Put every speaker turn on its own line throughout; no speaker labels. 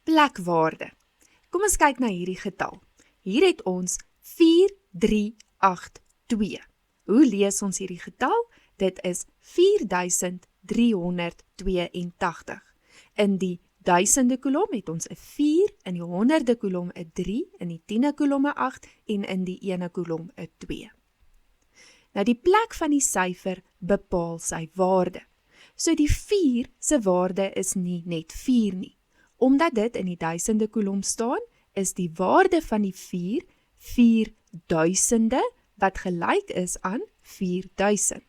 plekwaarde. Kom ons kyk na hierdie getal. Hier het ons 4382. Hoe lees ons hierdie getal? Dit is 4382. In die duisende kolom het ons 'n 4, in die honderde kolom 'n 3, in die tiende kolom 'n 8 en in die ene kolom 'n 2. Nou die plek van die syfer bepaal sy waarde. So die 4 se waarde is nie net 4 nie. Omdat dit in die duisende kolom staan, is die waarde van die 4 4000 wat gelyk is aan 4000.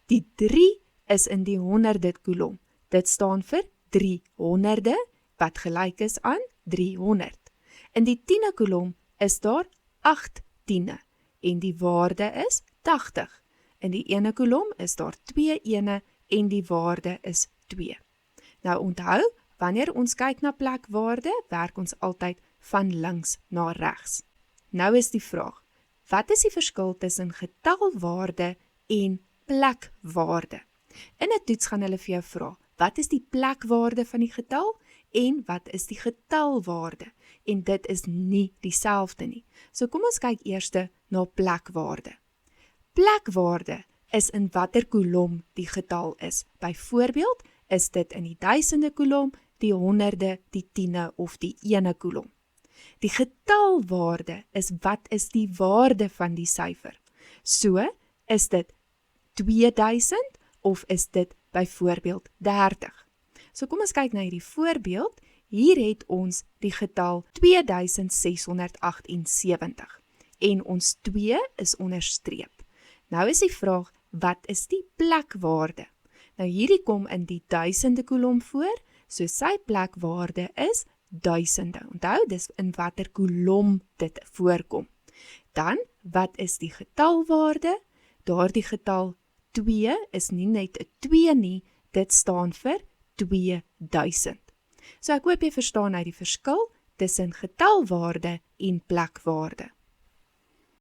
Die 3 is in die honderde kolom. Dit staan vir 300 wat gelyk is aan 300. In die tiende kolom is daar 8 tiene en die waarde is 80. In die ene kolom is daar 2 ene en die waarde is 2. Nou onthou, wanneer ons kyk na plekwaarde, werk ons altyd van links na regs. Nou is die vraag, wat is die verskil tussen getalwaarde en plekwaarde? In 'n toets gaan hulle vir jou vra, wat is die plekwaarde van die getal en wat is die getalwaarde? En dit is nie dieselfde nie. So kom ons kyk eers na plekwaarde. Plekwaarde is in watter kolom die getal is. Byvoorbeeld, is dit in die duisende kolom, die honderde, die tiene of die ene kolom. Die getalwaarde is wat is die waarde van die syfer. So, is dit 2000 of is dit byvoorbeeld 30. So kom ons kyk na hierdie voorbeeld. Hier het ons die getal 2678 en ons 2 is onderstreep. Nou is die vraag, wat is die plekwaarde? Nou hierdie kom in die duisende kolom voor, so sy plekwaarde is duisende. Onthou, dis in watter kolom dit voorkom. Dan, wat is die getalwaarde? Daardie getal 2 is nie net 'n 2 nie, dit staan vir 2000. So ek hoop jy verstaan uit die verskil tussen getalwaarde en plekwaarde.